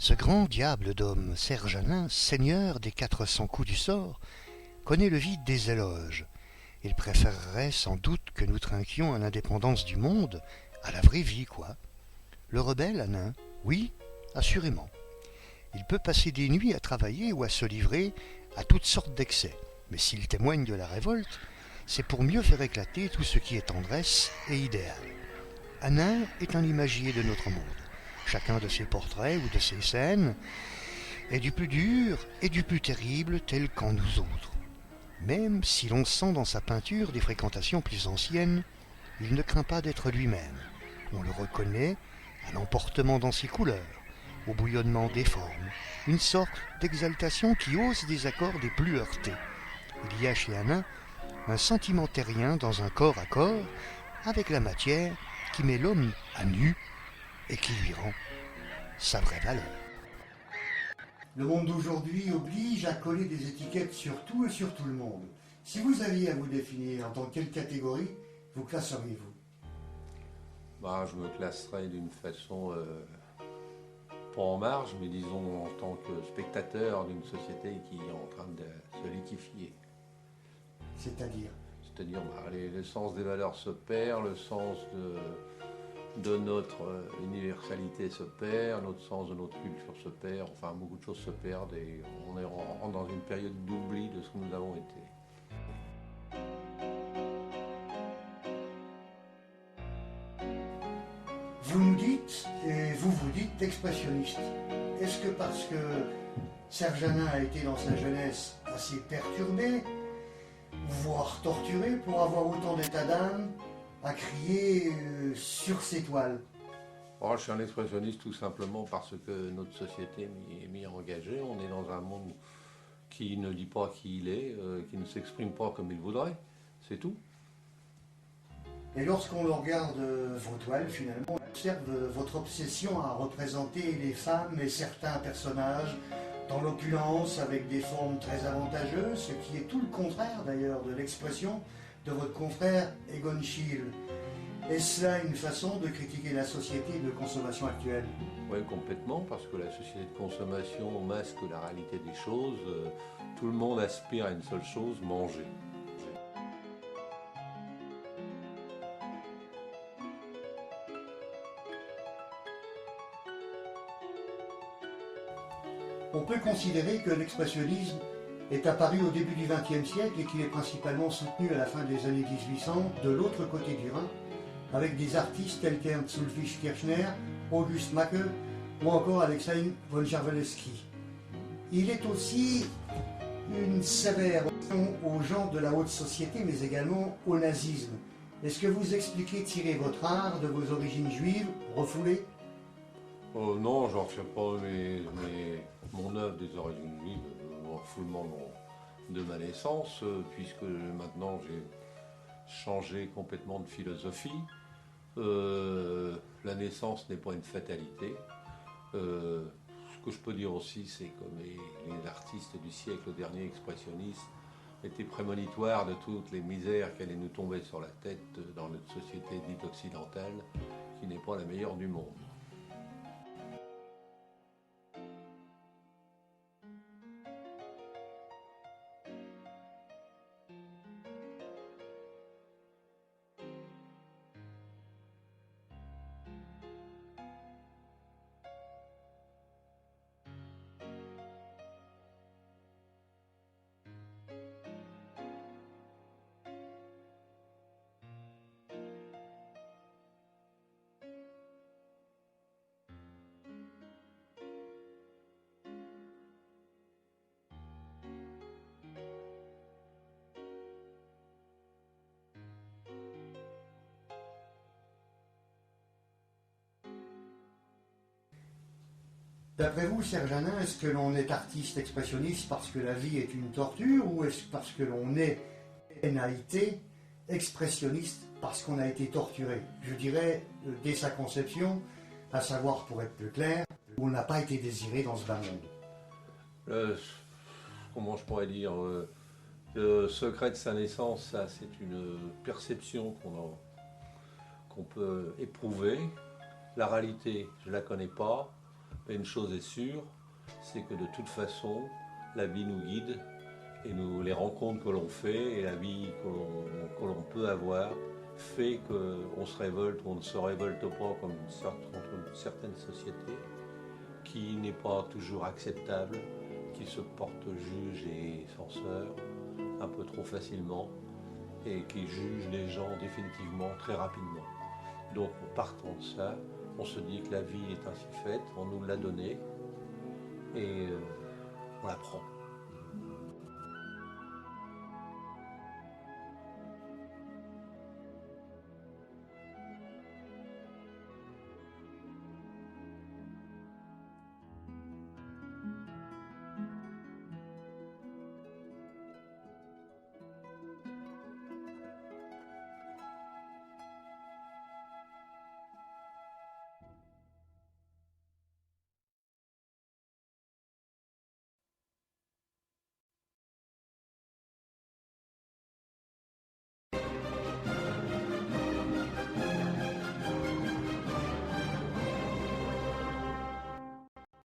Ce grand diable d'homme, Serge Hanin, seigneur des 400 coups du sort, connaît le vide des éloges. Il préférerait sans doute que nous trinquions à l'indépendance du monde, à la vraie vie, quoi. Le rebelle, Hanin, oui, assurément. Il peut passer des nuits à travailler ou à se livrer à toutes sortes d'excès. Mais s'il témoigne de la révolte, c'est pour mieux faire éclater tout ce qui est tendresse et idéal. Hanin est un imagier de notre monde. Chacun de ses portraits ou de ses scènes est du plus dur et du plus terrible tel qu'en nous autres. Même si l'on sent dans sa peinture des fréquentations plus anciennes, il ne craint pas d'être lui-même. On le reconnaît à l'emportement dans ses couleurs, au bouillonnement des formes, une sorte d'exaltation qui hausse des accords des plus heurtés. Il y a chez Hanin un sentiment terrien dans un corps à corps avec la matière qui met l'homme à nu et qui lui rend sa vraie valeur. Le monde d'aujourd'hui oblige à coller des étiquettes sur tout et sur tout le monde. Si vous aviez à vous définir, dans quelle catégorie vous classeriez-vous? Je me classerais d'une façon pas en marge, mais disons en tant que spectateur d'une société qui est en train de se liquéfier. C'est-à-dire Le sens des valeurs se perd, le sens de notre universalité se perd, notre sens de notre culture se perd, enfin beaucoup de choses se perdent et on rentre dans une période d'oubli de ce que nous avons été. vous nous dites, et vous vous dites expressionniste. Est-ce que parce que Serge Hanin a été dans sa jeunesse assez perturbé, voire torturé pour avoir autant d'état d'âme à crier sur ses toiles? Je suis un expressionniste tout simplement parce que notre société m'y est mis engagée. On est dans un monde qui ne dit pas qui il est, qui ne s'exprime pas comme il voudrait, c'est tout. Et lorsqu'on regarde vos toiles, finalement, on observe votre obsession à représenter les femmes et certains personnages dans l'opulence avec des formes très avantageuses, ce qui est tout le contraire d'ailleurs de l'expression de votre confrère Egon Schiele. Est-ce là une façon de critiquer la société de consommation actuelle? Oui, complètement, parce que la société de consommation masque la réalité des choses. Tout le monde aspire à une seule chose, manger. On peut considérer que l'expressionnisme est apparu au début du XXe siècle et qu'il est principalement soutenu à la fin des années 1800 de l'autre côté du Rhin, avec des artistes tels qu'Ernst Ulrich Kirchner, August Macke ou encore Alexei von Jarvelski. Il est aussi une sévère opposition aux gens de la haute société, mais également au nazisme. Est-ce que vous expliquez tirer votre art de vos origines juives refoulées? Non, je ne refais pas mon œuvre des origines juives, mon refoulement de ma naissance, puisque maintenant j'ai changé complètement de philosophie. La naissance n'est pas une fatalité. Ce que je peux dire aussi, c'est que les artistes du siècle dernier expressionnistes étaient prémonitoires de toutes les misères qui allaient nous tomber sur la tête dans notre société dite occidentale, qui n'est pas la meilleure du monde. D'après vous, Serge Hanin, est-ce que l'on est artiste expressionniste parce que la vie est une torture ou est-ce parce que l'on est NAIT expressionniste parce qu'on a été torturé? Je dirais, dès sa conception, à savoir, pour être plus clair, on n'a pas été désiré dans ce bas monde. Comment je pourrais dire le secret de sa naissance, ça, c'est une perception qu'on peut éprouver. La réalité, je ne la connais pas. Et une chose est sûre, c'est que de toute façon, la vie nous guide et les rencontres que l'on fait et la vie que l'on peut avoir fait qu'on se révolte ou on ne se révolte pas contre une certaine société qui n'est pas toujours acceptable, qui se porte juge et censeur un peu trop facilement et qui juge les gens définitivement très rapidement. Donc en partant de ça, on se dit que la vie est ainsi faite, on nous l'a donnée et on la prend.